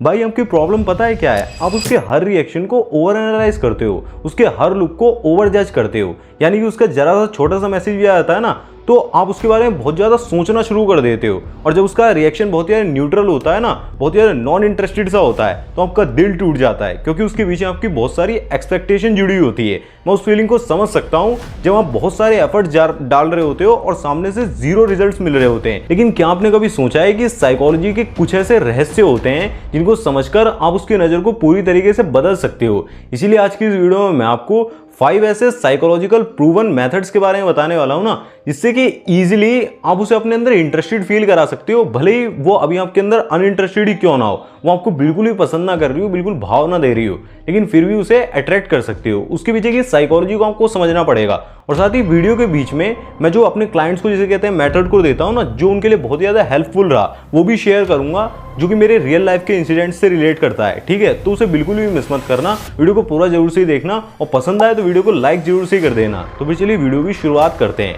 भाई आपकी प्रॉब्लम पता है क्या है? आप उसके हर रिएक्शन को ओवर एनालाइज करते हो, उसके हर लुक को ओवर जज करते हो। यानी कि उसका जरा सा छोटा सा मैसेज भी आ जाता है ना, तो आप उसके बारे में बहुत ज़्यादा सोचना शुरू कर देते हो। और जब उसका रिएक्शन बहुत ज़्यादा न्यूट्रल होता है ना, बहुत ज़्यादा नॉन इंटरेस्टेड सा होता है, तो आपका दिल टूट जाता है, क्योंकि उसके पीछे आपकी बहुत सारी एक्सपेक्टेशन जुड़ी होती है। मैं उस फीलिंग को समझ सकता हूँ जब आप बहुत सारे एफर्ट्स डाल रहे होते हो और सामने से जीरो रिजल्ट्स मिल रहे होते हैं। लेकिन क्या आपने कभी सोचा है कि साइकोलॉजी के कुछ ऐसे रहस्य होते हैं जिनको समझकर आप उसकी नज़र को पूरी तरीके से बदल सकते हो? इसीलिए आज की इस वीडियो में मैं आपको 5 ऐसे साइकोलॉजिकल प्रूवन मेथड्स के बारे में बताने वाला हूं ना, जिससे कि इजीली आप उसे अपने अंदर इंटरेस्टेड फील करा सकते हो, भले ही वो अभी आपके अंदर अनइंटरेस्टेड ही क्यों ना हो, वो आपको बिल्कुल भी पसंद ना कर रही हो, बिल्कुल भाव ना दे रही हो, लेकिन फिर भी उसे अट्रैक्ट कर सकते हो। उसके पीछे की साइकोलॉजी को आपको समझना पड़ेगा। और साथ ही वीडियो के बीच में मैं जो अपने क्लाइंट्स को जिसे कहते हैं मेथड को देता हूं ना, जो उनके लिए बहुत ज़्यादा हेल्पफुल रहा, वो भी शेयर करूंगा, जो कि मेरे रियल लाइफ के इंसिडेंट से रिलेट करता है। ठीक है, तो उसे बिल्कुल भी मिस मत करना, वीडियो को पूरा जरूर से ही देखना, और पसंद आए तो वीडियो को लाइक जरूर से ही कर देना। तो फिर चलिए वीडियो की शुरुआत करते हैं।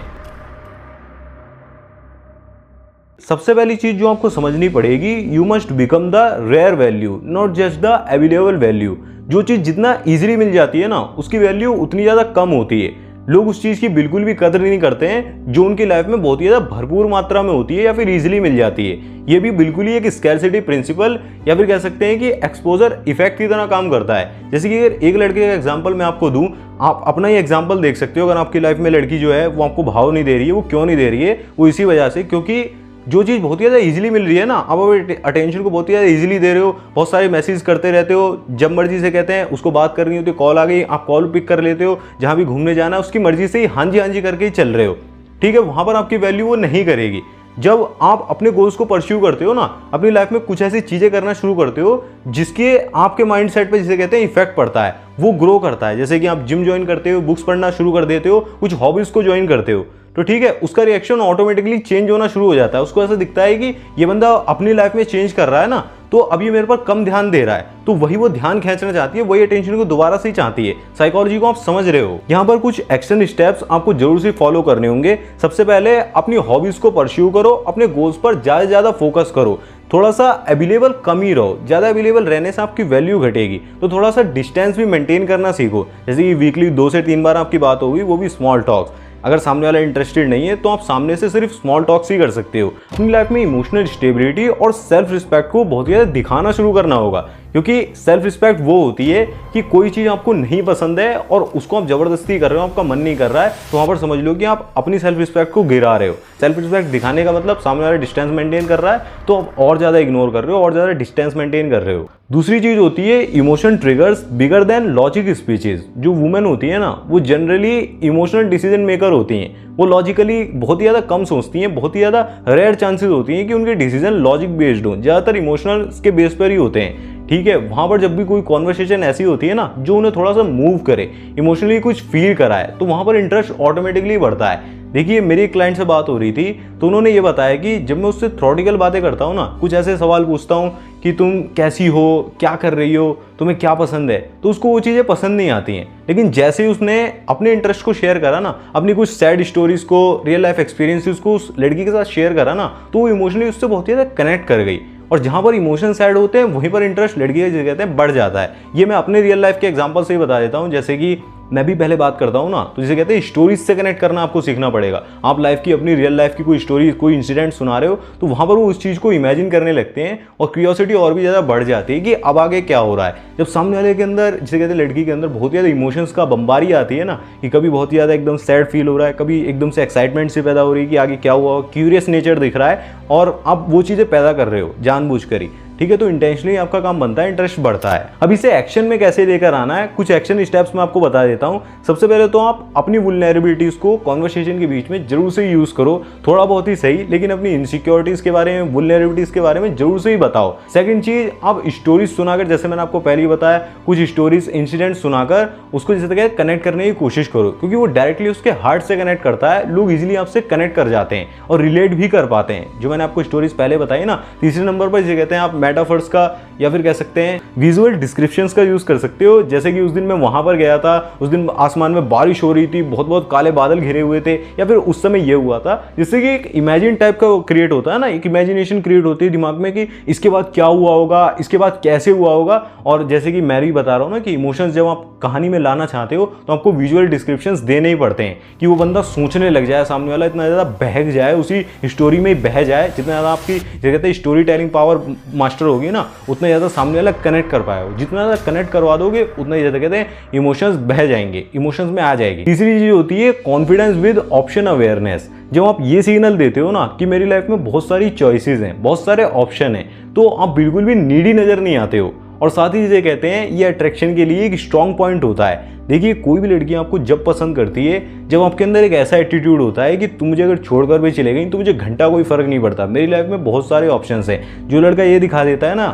सबसे पहली चीज जो आपको समझनी पड़ेगी, you must become the rare value, not just the available value. जो चीज जितना इजीली मिल जाती है ना, उसकी वैल्यू उतनी ज्यादा कम होती है। लोग उस चीज की बिल्कुल भी कदर नहीं करते हैं जो उनकी लाइफ में बहुत ही ज्यादा भरपूर मात्रा में होती है या फिर इजीली मिल जाती है। ये भी बिल्कुल ही एक स्कैरसिटी प्रिंसिपल या फिर कह सकते हैं कि एक्सपोजर इफेक्ट की तरह काम करता है। जैसे कि अगर एक लड़के का एग्जांपल मैं आपको दूं, आप अपना ही एग्जांपल देख सकते हो। अगर आपकी लाइफ में लड़की जो है वो आपको भाव नहीं दे रही है, वो क्यों नहीं दे रही है? वो इसी वजह से, क्योंकि जो चीज़ बहुत ही ज़्यादा इजीली मिल रही है ना, आप अटेंशन को बहुत ही ज़्यादा इजीली दे रहे हो, बहुत सारे मैसेज करते रहते हो, जब मर्जी से कहते हैं उसको बात करनी होती है, कॉल आ गई, आप कॉल पिक कर लेते हो, जहाँ भी घूमने जाना है उसकी मर्जी से ही हाँ जी करके ही चल रहे हो। ठीक है, वहाँ पर आपकी वैल्यू वो नहीं करेगी। जब आप अपने गोल्स को परस्यू करते हो ना, अपनी लाइफ में कुछ ऐसी चीज़ें करना शुरू करते हो जिसके आपके माइंड सेट पर जिसे कहते हैं इफेक्ट पड़ता है, वो ग्रो करता है। जैसे कि आप जिम ज्वाइन करते हो, बुक्स पढ़ना शुरू कर देते हो, कुछ हॉबीज़ को ज्वाइन करते हो, तो ठीक है, उसका रिएक्शन ऑटोमेटिकली चेंज होना शुरू हो जाता है। उसको ऐसा दिखता है कि ये बंदा अपनी लाइफ में चेंज कर रहा है ना, तो अब ये मेरे पर कम ध्यान दे रहा है, तो वही वो ध्यान खींचना चाहती है, वही अटेंशन को दोबारा से ही चाहती है। साइकोलॉजी को आप समझ रहे हो। यहाँ पर कुछ एक्शन स्टेप्स आपको जरूर से फॉलो करने होंगे। सबसे पहले अपनी हॉबीज को परस्यू करो, अपने गोल्स पर ज्यादा फोकस करो, थोड़ा सा अवेलेबल कम ही रहो। ज़्यादा अवेलेबल रहने से आपकी वैल्यू घटेगी, तो थोड़ा सा डिस्टेंस भी मेंटेन करना सीखो। जैसे कि वीकली 2 से 3 बार आपकी बात होगी, वो भी स्मॉल टॉक्स। अगर सामने वाला इंटरेस्टेड नहीं है तो आप सामने से सिर्फ स्मॉल टॉक्स ही कर सकते हो। अपनी लाइफ में इमोशनल स्टेबिलिटी और सेल्फ रिस्पेक्ट को बहुत ज़्यादा दिखाना शुरू करना होगा, क्योंकि सेल्फ रिस्पेक्ट वो होती है कि कोई चीज़ आपको नहीं पसंद है और उसको आप जबरदस्ती कर रहे हो, आपका मन नहीं कर रहा है, तो वहाँ पर समझ लो कि आप अपनी सेल्फ रिस्पेक्ट को गिरा रहे हो। सेल्फ रिस्पेक्ट दिखाने का मतलब सामने वाला डिस्टेंस मेंटेन कर रहा है, तो आप और ज़्यादा इग्नोर कर रहे हो और ज़्यादा डिस्टेंस मेंटेन कर रहे हो। दूसरी चीज़ होती है emotion triggers bigger than logic speeches. जो वुमेन होती है ना, वो जनरली इमोशनल डिसीजन मेकर होती हैं। वो लॉजिकली बहुत ही ज़्यादा कम सोचती हैं, बहुत ही ज़्यादा रेयर चांसेस होती हैं कि उनके डिसीजन लॉजिक बेस्ड हो, ज़्यादातर इमोशनल के बेस पर ही होते हैं। ठीक है, वहाँ पर जब भी कोई कॉन्वर्सेशन ऐसी होती है ना जो उन्हें थोड़ा सा मूव करे, इमोशनली कुछ फील कराए, तो वहाँ पर इंटरेस्ट ऑटोमेटिकली बढ़ता है। देखिए, मेरी एक क्लाइंट से बात हो रही थी, तो उन्होंने ये बताया कि जब मैं उससे थ्योरेटिकल बातें करता हूँ ना, कुछ ऐसे सवाल पूछता हूँ कि तुम कैसी हो, क्या कर रही हो, तुम्हें क्या पसंद है, तो उसको वो चीज़ें पसंद नहीं आती हैं। लेकिन जैसे ही उसने अपने इंटरेस्ट को शेयर करा ना, अपनी कुछ सैड स्टोरीज को, रियल लाइफ एक्सपीरियंसेस को उस लड़की के साथ शेयर करा ना, तो वो इमोशनली उससे बहुत ज़्यादा कनेक्ट कर गई। और जहाँ पर इमोशन ऐड होते हैं वहीं पर इंटरेस्ट लड़की के जगह कहते हैं बढ़ जाता है। ये मैं अपने रियल लाइफ के एग्जांपल से ही बता देता हूँ। जैसे कि मैं भी पहले बात करता हूँ ना, तो जिसे कहते हैं स्टोरीज से कनेक्ट करना आपको सीखना पड़ेगा। आप लाइफ की, अपनी रियल लाइफ की कोई स्टोरी, कोई इंसिडेंट सुना रहे हो, तो वहाँ पर वो उस चीज़ को इमेजिन करने लगते हैं और क्यूरियोसिटी और भी ज़्यादा बढ़ जाती है कि अब आगे क्या हो रहा है। जब सामने वाले के अंदर, जिसे कहते हैं लड़की के अंदर, बहुत ज़्यादा इमोशंस का बम्बारी आती है ना, कि कभी बहुत ही ज़्यादा एकदम सैड फील हो रहा है, कभी एकदम से एक्साइटमेंट से पैदा हो रही है कि आगे क्या हुआ, क्यूरियस नेचर दिख रहा है, और आप वो चीज़ें पैदा कर रहे हो जानबूझ कर ही। ठीक है, तो इंटेंशनली आपका काम बनता है, इंटरेस्ट बढ़ता है। अब इसे एक्शन में कैसे लेकर आना है, कुछ एक्शन स्टेप्स मैं आपको बता देता हूं। सबसे पहले तो आप अपनी वुल्नरेबिलिटीज को कॉन्वर्सेशन के बीच में जरूर से यूज करो, थोड़ा बहुत ही सही, लेकिन अपनी इनसिक्योरिटीज के बारे में, वुल्नरेबिलिटीज के बारे में जरूर से ही बताओ। सेकंड चीज, आप स्टोरीज सुनाकर, जैसे मैंने आपको पहले ही बताया, कुछ स्टोरीज, इंसिडेंट सुनाकर उसको जैसे कहते कनेक्ट करने की कोशिश करो, क्योंकि वो डायरेक्टली उसके हार्ट से कनेक्ट करता है। लोग इजिली आपसे कनेक्ट कर जाते हैं और रिलेट भी कर पाते हैं। जो मैंने आपको स्टोरीज पहले बताई ना, तीसरे नंबर पर जिसे कहते हैं आप मेटाफर्स का या फिर कह सकते हैं विजुअल डिस्क्रिप्शंस का यूज़ कर सकते हो। जैसे कि उस दिन मैं वहाँ पर गया था, उस दिन आसमान में बारिश हो रही थी, बहुत बहुत काले बादल घिरे हुए थे, या फिर उस समय ये हुआ था, जिससे कि एक इमेजिन टाइप का क्रिएट होता है ना, एक इमेजिनेशन क्रिएट होती है दिमाग में कि इसके बाद क्या हुआ होगा, इसके बाद कैसे हुआ होगा। और जैसे कि मैं भी बता रहा हूँ ना कि इमोशंस जब आप कहानी में लाना चाहते हो तो आपको विजुअल डिस्क्रिप्शंस देने ही पड़ते हैं कि वो बंदा सोचने लग जाए, सामने वाला इतना ज़्यादा बहक जाए, उसी स्टोरी में ही बह जाए। जितना ज़्यादा आपकी जो कहते हैं स्टोरी टेलिंग पावर मास्टर होगी ना, उतना ज़्यादा सामने वाला कनेक्ट कर पाएगा। जितना ज़्यादा कनेक्ट करवा दोगे उतना ही ज़्यादा कहते हैं इमोशंस बह जाएंगे, इमोशंस में आ जाएगी। तीसरी चीज़ होती है कॉन्फिडेंस विद ऑप्शन अवेयरनेस। जब आप ये सिग्नल देते हो ना कि मेरी लाइफ में बहुत सारी चॉइसेस हैं, बहुत सारे ऑप्शन हैं, तो आप बिल्कुल भी नीडी नज़र नहीं आते हो। और साथ ही जिसे कहते हैं ये अट्रैक्शन के लिए एक स्ट्रॉन्ग पॉइंट होता है। देखिए, कोई भी लड़की आपको जब पसंद करती है जब आपके अंदर एक ऐसा एटीट्यूड होता है कि तुम मुझे अगर छोड़कर भी चले गई तो मुझे घंटा कोई फर्क नहीं पड़ता, मेरी लाइफ में बहुत सारे ऑप्शंस हैं। जो लड़का ये दिखा देता है ना,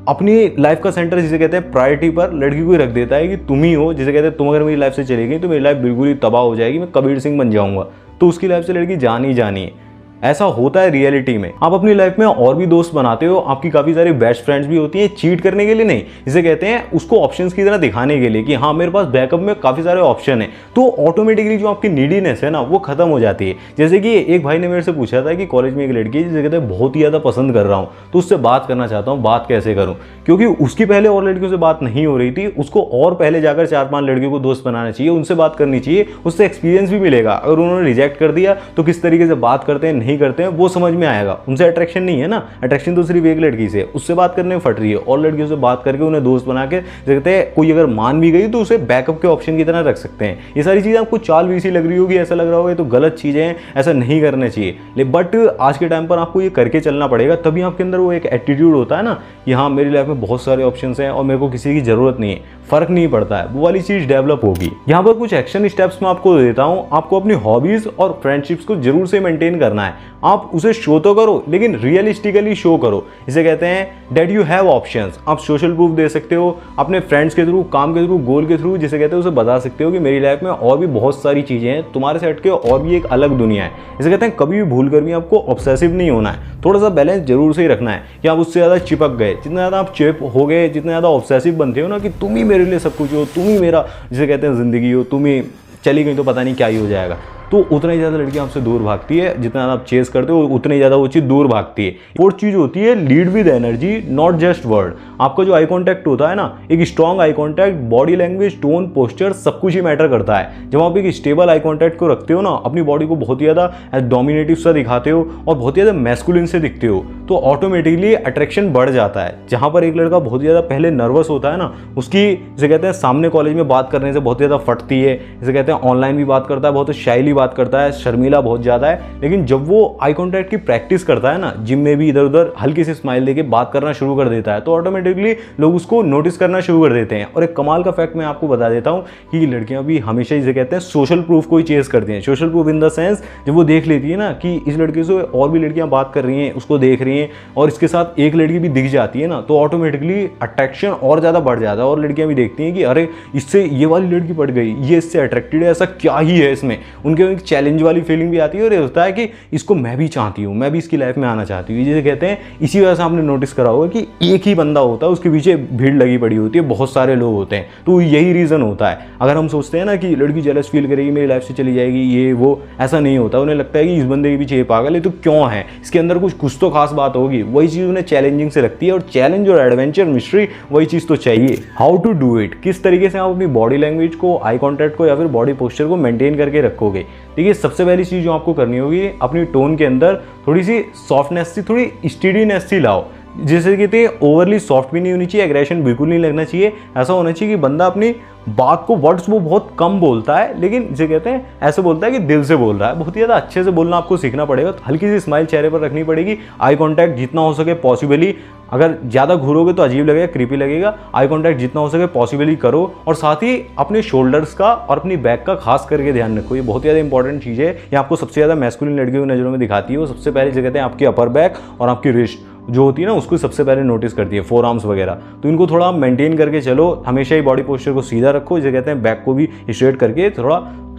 अपनी लाइफ का सेंटर जिसे कहते हैं प्रायोरिटी पर लड़की को रख देता है कि तुम ही हो, जिसे कहते हैं तुम अगर मेरी लाइफ से चली गई तो मेरी लाइफ बिल्कुल ही तबाह हो जाएगी, मैं कबीर सिंह बन जाऊंगा, तो उसकी लाइफ से लड़की जानी जानी है। ऐसा होता है रियलिटी में। आप अपनी लाइफ में और भी दोस्त बनाते हो, आपकी काफ़ी सारी बेस्ट फ्रेंड्स भी होती हैं, चीट करने के लिए नहीं, इसे कहते हैं उसको ऑप्शंस की तरह दिखाने के लिए कि हाँ मेरे पास बैकअप में काफ़ी सारे ऑप्शन हैं। तो ऑटोमेटिकली जो आपकी नीडीनेस है ना वो खत्म हो जाती है। जैसे कि एक भाई ने मेरे से पूछा था कि कॉलेज में एक लड़की जिसे कहते हैं बहुत ही ज़्यादा पसंद कर रहा हूँ, तो उससे बात करना चाहता हूँ, बात कैसे करूँ, क्योंकि उसकी पहले और लड़कियों से बात नहीं हो रही थी। उसको और पहले जाकर 4-5 लड़कियों को दोस्त बनाना चाहिए, उनसे बात करनी चाहिए, उससे एक्सपीरियंस भी मिलेगा। अगर उन्होंने रिजेक्ट कर दिया तो किस तरीके से बात करते हैं नहीं करते हैं वो समझ में आएगा। उनसे अट्रैक्शन नहीं है ना, अट्रैक्शन तो सिर्फ एक लड़की से, उससे बात करने में फट रही है। और लड़कियों से बात करके उन्हें दोस्त बना के कहते हैं कोई अगर मान भी गई तो उसे बैकअप के ऑप्शन की तरह रख सकते हैं। ये सारी चीज़ें आपको चाल भी सी लग रही होगी, ऐसा लग रहा होगा तो गलत चीज़ें हैं, ऐसा नहीं करना चाहिए। बट आज के टाइम पर आपको ये करके चलना पड़ेगा, तभी आपके अंदर वो एक एटीट्यूड होता है ना कि हाँ मेरी लाइफ में बहुत सारे ऑप्शन हैं और मेरे को किसी की जरूरत नहीं है, फर्क नहीं पड़ता है, वो वाली चीज़ डेवलप होगी। यहाँ पर कुछ एक्शन स्टेप्स मैं आपको देता हूँ। आपको अपनी हॉबीज और फ्रेंडशिप्स को जरूर से मेंटेन करना है। आप उसे शो तो करो लेकिन रियलिस्टिकली शो करो। इसे कहते हैं डेट यू हैव ऑप्शंस। आप सोशल प्रूफ दे सकते हो अपने फ्रेंड्स के थ्रू, काम के थ्रू, गोल के थ्रू, जिसे कहते हैं उसे बता सकते हो कि मेरी लाइफ में और भी बहुत सारी चीज़ें हैं, तुम्हारे से हटके और भी एक अलग दुनिया है। इसे कहते हैं कभी भी भूल कर भी आपको ऑब्सेसिव नहीं होना है, थोड़ा सा बैलेंस जरूर से ही रखना है कि आप उससे ज़्यादा चिपक गए। जितना ज़्यादा आप चिप हो गए, जितना ज़्यादा ऑब्सेसिव बनते हो ना कि तुम ही मेरे लिए सब कुछ हो, तुम ही मेरा जिसे कहते हैं ज़िंदगी हो, तुम ही चली गई तो पता नहीं क्या ही हो जाएगा, तो उतना ही ज़्यादा लड़की आपसे दूर भागती है। जितना ज़्यादा आप चेस करते हो उतनी ही ज़्यादा वो चीज़ दूर भागती है। फोर्थ चीज़ होती है lead with energy, not just word. आपका जो आई कॉन्टैक्ट होता है ना, एक strong eye contact, body language, tone, posture, सब कुछ ही मैटर करता है। जब आप एक स्टेबल आई कॉन्टैक्ट को रखते हो ना, अपनी बॉडी को बहुत ही ज़्यादा डोमिनेटिव सा दिखाते हो और बहुत ही ज़्यादा मैस्कुलिन से दिखते हो, तो ऑटोमेटिकली अट्रैक्शन बढ़ जाता है। जहाँ पर एक लड़का बहुत ही ज़्यादा पहले नर्वस होता है ना, उसकी जिसे कहते हैं सामने कॉलेज में बात करने से बहुत ज़्यादा फटती है, जिसे कहते हैं ऑनलाइन भी बात करता है, बहुत शाइली बात करता है, शर्मीला बहुत ज़्यादा है, लेकिन जब वो आई कॉन्टैक्ट की प्रैक्टिस करता है ना, जिम में भी इधर उधर हल्की सी स्माइल देके बात करना शुरू कर देता है, तो ऑटोमेटिकली लोग उसको नोटिस करना शुरू कर देते हैं। और एक कमाल का फैक्ट मैं आपको बता देता हूँ कि लड़कियां भी हमेशा इसे कहते हैं सोशल प्रूफ को ही चेस करती हैं। Social proof in the sense जब वो देख लेती है ना कि इस लड़के से और भी लड़कियां बात कर रही हैं, उसको देख रही हैं और इसके साथ एक लड़की भी दिख जाती है ना, तो ऑटोमेटिकली अट्रैक्शन और ज़्यादा बढ़ जाता है। और लड़कियां भी देखती हैं कि अरे इससे ये वाली लड़की पड़ गई, ये इससे अट्रैक्टेड है, ऐसा क्या ही है इसमें। उनके एक चैलेंज वाली फीलिंग भी आती है और ये होता है कि इसको मैं भी चाहती हूँ, मैं भी इसकी लाइफ में आना चाहती हूँ। जिसे कहते हैं इसी वजह से आपने नोटिस करा होगा कि एक ही बंदा होता है, उसके पीछे भीड़ लगी पड़ी होती है, बहुत सारे लोग होते हैं, तो यही रीज़न होता है। अगर हम सोचते हैं ना कि लड़की जेलस फील करेगी, मेरी लाइफ से चली जाएगी, ये वो, ऐसा नहीं होता। उन्हें लगता है कि इस बंदे के पीछे ये पागल है तो क्यों है, इसके अंदर कुछ तो खास बात होगी। वही चीज़ उन्हें चैलेंजिंग से लगती है और चैलेंज और एडवेंचर, मिस्ट्री, वही चीज़ तो चाहिए। हाउ टू डू इट, किस तरीके से आप अपनी बॉडी लैंग्वेज को, आई कॉन्टैक्ट को या फिर बॉडी पोस्चर को मेंटेन करके रखोगे। देखिए, सबसे पहली चीज़ जो आपको करनी होगी, अपनी टोन के अंदर थोड़ी सी सॉफ्टनेस सी, थोड़ी स्टीडीनेस सी लाओ। जैसे कहते हैं ओवरली सॉफ्ट भी नहीं होनी चाहिए, एग्रेशन बिल्कुल नहीं लगना चाहिए। ऐसा होना चाहिए कि बंदा अपनी बात को, वर्ड्स वो बहुत कम बोलता है लेकिन जिसे कहते हैं ऐसे बोलता है कि दिल से बोल रहा है। बहुत ही ज़्यादा अच्छे से बोलना आपको सीखना पड़ेगा। तो हल्की सी स्माइल चेहरे पर रखनी पड़ेगी। आई कॉन्टैक्ट जितना हो सके पॉसिबली, अगर ज़्यादा घूरोगे तो अजीब लगेगा, क्रीपी लगेगा। आई कॉन्टैक्ट जितना हो सके पॉसिबली करो और साथ ही अपने शोल्डर्स का और अपनी बैक का खास करके ध्यान रखो। ये बहुत ज़्यादा इंपॉर्टेंट चीज़ है। ये आपको सबसे ज़्यादा मैस्कुलिन लड़कियों की नज़रों में दिखाती है। वो सबसे पहले जिसे कहते हैं आपकी अपर बैक और आपकी रिस्ट जो होती है ना, उसको सबसे पहले नोटिस करती है, फोर आर्म्स वगैरह। तो इनको थोड़ा मेंटेन करके चलो। हमेशा ही बॉडी पोस्चर को सीधा रखो, जिसे कहते हैं बैक को भी स्ट्रेट करके थोड़ा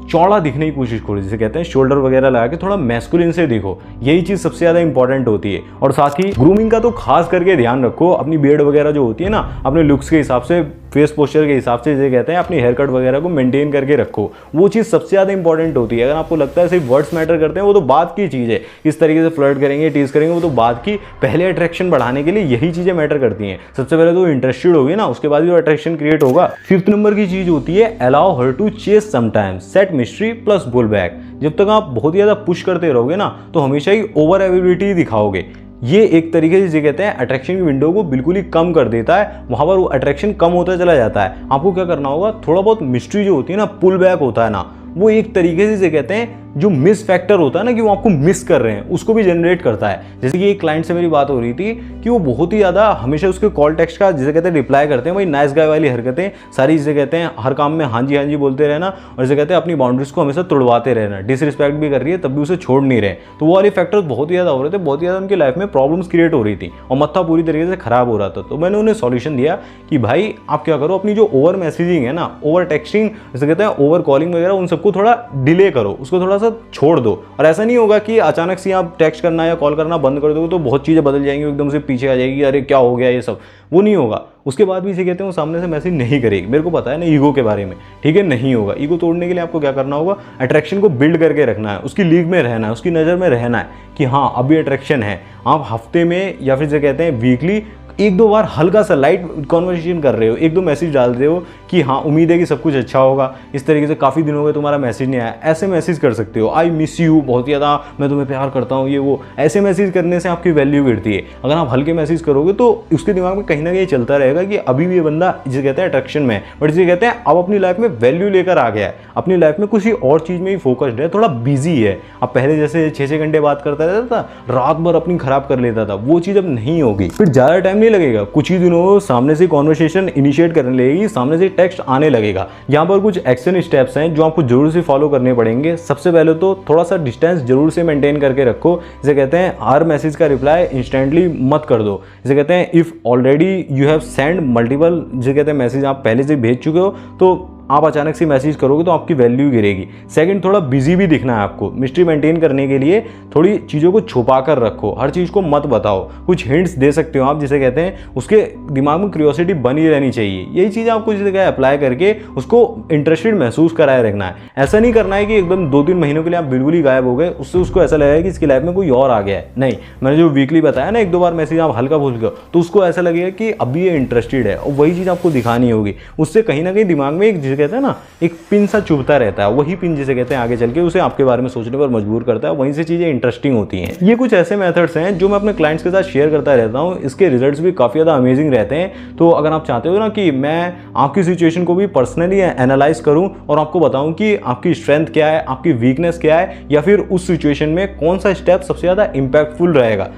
चौड़ा दिखने की कोशिश करो, जिसे कहते हैं शोल्डर वगैरह लगा के थोड़ा मैस्कुलिन से दिखो। यही चीज सबसे ज्यादा इंपॉर्टेंट होती है। और साथ ही ग्रूमिंग का तो खास करके ध्यान रखो, अपनी बियर्ड वगैरह जो होती है ना, अपने लुक्स के हिसाब से, फेस पोस्चर के हिसाब से, जिसे कहते हैं अपनी हेयर कट वगैरह को मेंटेन करके रखो। वो चीज़ सबसे ज़्यादा इंपॉर्टेंट होती है। अगर आपको लगता है सिर्फ वर्ड्स मैटर करते हैं, वो तो बात की चीज़ है। किस तरीके से फ्लर्ट करेंगे, टीज करेंगे, वो तो बात की। पहले अट्रैक्शन बढ़ाने के लिए यही चीज़ें मैटर करती हैं। सबसे पहले तो इंटरेस्टेड होगी ना, उसके बाद जो अट्रैक्शन क्रिएट होगा। 5th नंबर की चीज़ होती है allow her to chase sometimes, set mystery plus pull back. जब तक आप बहुत ज़्यादा पुश करते रहोगे ना, तो हमेशा ही ओवर एबिलिटी दिखाओगे। ये एक तरीके से जिसे कहते हैं अट्रैक्शन की विंडो को बिल्कुल ही कम कर देता है। वहां पर वो अट्रैक्शन कम होता चला जाता है। आपको क्या करना होगा, थोड़ा बहुत मिस्ट्री जो होती है ना, पुल बैक होता है ना, वो एक तरीके से जिसे कहते हैं जो मिस फैक्टर होता है ना, कि वो आपको मिस कर रहे हैं, उसको भी जनरेट करता है। जैसे कि एक क्लाइंट से मेरी बात हो रही थी कि वो बहुत ही ज़्यादा हमेशा उसके कॉल टेक्स्ट का जिसे कहते हैं रिप्लाई करते हैं, वही नाइस गाय वाली हरकतें सारी, जिसे कहते हैं हर काम में हाँ जी बोलते रहना, और जिसे कहते हैं अपनी बाउंड्रीज को हमेशा तोड़वाते रहना। डिसरिस्पेक्ट भी कर रही है तब भी उसे छोड़ नहीं रहे। तो वो वाले फैक्टर्स बहुत ही ज़्यादा हो रहे थे, बहुत ही ज़्यादा उनकी लाइफ में प्रॉब्लम्स क्रिएट हो रही थी और मत्था पूरी तरीके से खराब हो रहा था। तो मैंने उन्हें सॉल्यूशन दिया कि भाई आप क्या करो, अपनी जो ओवर मैसेजिंग है ना, ओवर टेक्सटिंग जिसे कहते हैं, ओवर कॉलिंग वगैरह, उन सबको थोड़ा डिले करो, उसको थोड़ा सा छोड़ दो। और ऐसा नहीं होगा कि अचानक से आप टेक्स्ट करना या कॉल करना बंद कर दोगे तो बहुत चीज़ें बदल जाएंगी, एकदम से पीछे आ जाएगी, अरे क्या हो गया ये सब, वो नहीं होगा। उसके बाद भी इसे कहते हैं वो सामने से मैसेज नहीं करेगी। मेरे को पता है ना ईगो के बारे में, ठीक है, नहीं होगा। ईगो तोड़ने के लिए आपको क्या करना होगा, अट्रैक्शन को बिल्ड करके रखना है, उसकी लीग में रहना है, उसकी नज़र में रहना है कि हाँ अभी अट्रैक्शन है। आप हफ्ते में या फिर जिसे कहते हैं वीकली 1-2 बार हल्का सा लाइट कॉन्वर्सेशन कर रहे हो, 1-2 मैसेज डाल रहे हो कि हाँ उम्मीद है कि सब कुछ अच्छा होगा, इस तरीके से काफ़ी दिन हो गए तुम्हारा मैसेज नहीं आया, ऐसे मैसेज कर सकते हो। आई मिस यू, बहुत ज़्यादा मैं तुम्हें प्यार करता हूँ, ये वो, ऐसे मैसेज करने से आपकी वैल्यू गिरती है। अगर आप हल्के मैसेज करोगे तो उसके दिमाग में कहीं ना कहीं चलता रहेगा कि अभी भी ये बंदा जिसे कहते हैं अट्रैक्शन में है, बट जिसे कहते हैं अब अपनी लाइफ में वैल्यू लेकर आ गया है, अपनी लाइफ में किसी और चीज़ में ही फोकस्ड है, थोड़ा बिजी है। अब पहले जैसे 6-6 घंटे बात करता रहता था, रात भर अपनी खराब कर लेता था, वो चीज़ अब नहीं होगी। फिर ज़्यादा टाइम नहीं लगेगा, कुछ ही दिनों सामने से कॉन्वर्सेशन इनिशिएट करने लगेगी, सामने से टेक्स्ट आने लगेगा। यहाँ पर कुछ एक्शन स्टेप्स हैं जो आपको जरूर से फॉलो करने पड़ेंगे। सबसे पहले तो थोड़ा सा डिस्टेंस जरूर से मेंटेन करके रखो। जिसे कहते हैं हर मैसेज का रिप्लाई इंस्टेंटली मत कर दो। जिसे कहते हैं if already you have send multiple, जिसे कहते हैं मैसेज आप पहले से भेज चुके हो, तो आप अचानक से मैसेज करोगे तो आपकी वैल्यू गिरेगी। सेकंड, थोड़ा बिजी भी दिखना है आपको। मिस्ट्री मेंटेन करने के लिए थोड़ी चीज़ों को छुपा कर रखो, हर चीज़ को मत बताओ। कुछ हिंट्स दे सकते हो आप, जिसे कहते हैं उसके दिमाग में क्यूरियोसिटी बनी रहनी चाहिए। यही चीज़ आपको जिसे कहते हैं अप्लाई करके उसको इंटरेस्टेड महसूस कराए रखना है। ऐसा नहीं करना है कि एकदम 2-3 महीनों के लिए आप बिल्कुल ही गायब हो गए, उससे उसको ऐसा लगेगा कि इसकी लाइफ में कोई और आ गया है। नहीं, मैंने जो वीकली बताया ना, 1-2 बार मैसेज आप हल्का भूल गए तो उसको ऐसा लगेगा कि अभी ये इंटरेस्टेड है, और वही चीज़ आपको दिखानी होगी। उससे कहीं ना कहीं दिमाग में एक जिसे कहते हैं ना, एक पिन सा चुभता रहता है। वही पिन जिसे कहते हैं आगे चल के उसे आपके बारे में सोचने पर मजबूर करता है। वहीं से चीज़ें इंटरेस्टिंग होती हैं। ये कुछ ऐसे मेथड्स हैं जो मैं अपने क्लाइंट्स के साथ शेयर करता रहता हूँ। इसके रिजल्ट्स भी काफ़ी ज़्यादा अमेजिंग रहते हैं। तो अगर आप चाहते हो ना कि मैं आपकी सिचुएशन को भी पर्सनली एनालाइज करूँ और आपको बताऊँ कि आपकी स्ट्रेंथ क्या है, आपकी वीकनेस क्या है, या फिर उस सिचुएशन में कौन सा स्टेप सबसे ज़्यादा इम्पैक्टफुल रहेगा,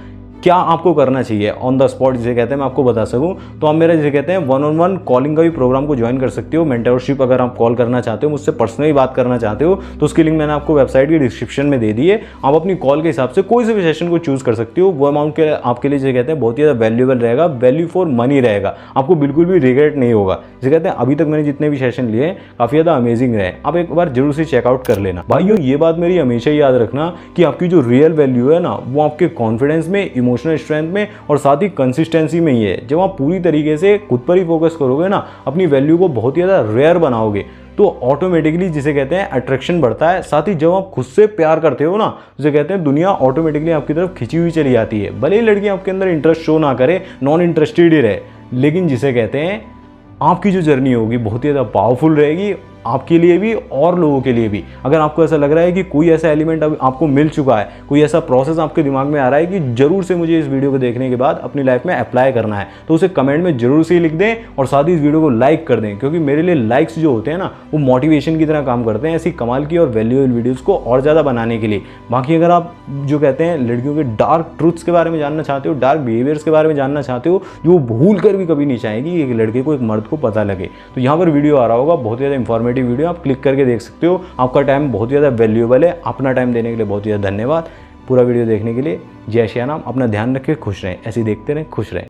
क्या आपको करना चाहिए ऑन द स्पॉट जिसे कहते हैं, मैं आपको बता सकूं, तो आप मेरा जिसे कहते हैं 1-on-1 कॉलिंग का भी प्रोग्राम को ज्वाइन कर सकते हो। मेंटरशिप अगर आप कॉल करना चाहते हो, मुझसे पर्सनली बात करना चाहते हो, तो उसकी लिंक मैंने आपको वेबसाइट की डिस्क्रिप्शन में दे दी है। आप अपनी कॉल के हिसाब से कोई से भी सेशन को चूज कर सकते हो। वो अमाउंट के आपके लिए जिसे कहते हैं बहुत ही ज़्यादा वैल्यूएबल रहेगा, वैल्यू फॉर मनी रहेगा, आपको बिल्कुल भी रिग्रेट नहीं होगा। जिसे कहते हैं अभी तक मैंने जितने भी सेशन लिए काफ़ी ज़्यादा अमेजिंग रहे। आप एक बार जरूर से चेकआउट कर लेना। भाइयों, ये बात मेरी हमेशा याद रखना कि आपकी जो रियल वैल्यू है ना, वो आपके कॉन्फिडेंस में, इमोशनल स्ट्रेंथ में और साथ ही कंसिस्टेंसी में ही है। जब आप पूरी तरीके से खुद पर ही फोकस करोगे ना, अपनी वैल्यू को बहुत ही ज़्यादा रेयर बनाओगे, तो ऑटोमेटिकली जिसे कहते हैं अट्रैक्शन बढ़ता है। साथ ही जब आप खुद से प्यार करते हो ना, जिसे कहते हैं दुनिया ऑटोमेटिकली आपकी तरफ खिंची हुई चली जाती है। भले ही लड़की आपके अंदर इंटरेस्ट शो ना करे, नॉन इंटरेस्टेड ही रहे, लेकिन जिसे कहते हैं आपकी जो जर्नी होगी बहुत ही ज़्यादा पावरफुल रहेगी, आपके लिए भी और लोगों के लिए भी। अगर आपको ऐसा लग रहा है कि कोई ऐसा एलिमेंट अब आपको मिल चुका है, कोई ऐसा प्रोसेस आपके दिमाग में आ रहा है कि जरूर से मुझे इस वीडियो को देखने के बाद अपनी लाइफ में अप्लाई करना है, तो उसे कमेंट में जरूर से लिख दें और साथ ही इस वीडियो को लाइक कर दें, क्योंकि मेरे लिए लाइक्स जो होते हैं ना, वो मोटिवेशन की तरह काम करते हैं ऐसी कमाल की और वैल्यूएबल वीडियोज़ को और ज़्यादा बनाने के लिए। बाकी अगर आप जो कहते हैं लड़कियों के डार्क ट्रूथ्स के बारे में जानना चाहते हो, डार्क बिहेवियर्स के बारे में जानना चाहते हो, जो भूल कर भी कभी नहीं चाहेगी एक लड़के को, एक मर्द को पता लगे, तो यहाँ पर वीडियो आ रहा होगा, बहुत ज़्यादा इंफॉर्मेटिव वीडियो, आप क्लिक करके देख सकते हो। आपका टाइम बहुत ज़्यादा वैल्यूएबल है। अपना टाइम देने के लिए बहुत ज़्यादा धन्यवाद। पूरा वीडियो देखने के लिए जय श्री राम। अपना ध्यान रखें, खुश रहें, ऐसे ही देखते रहें, खुश रहें।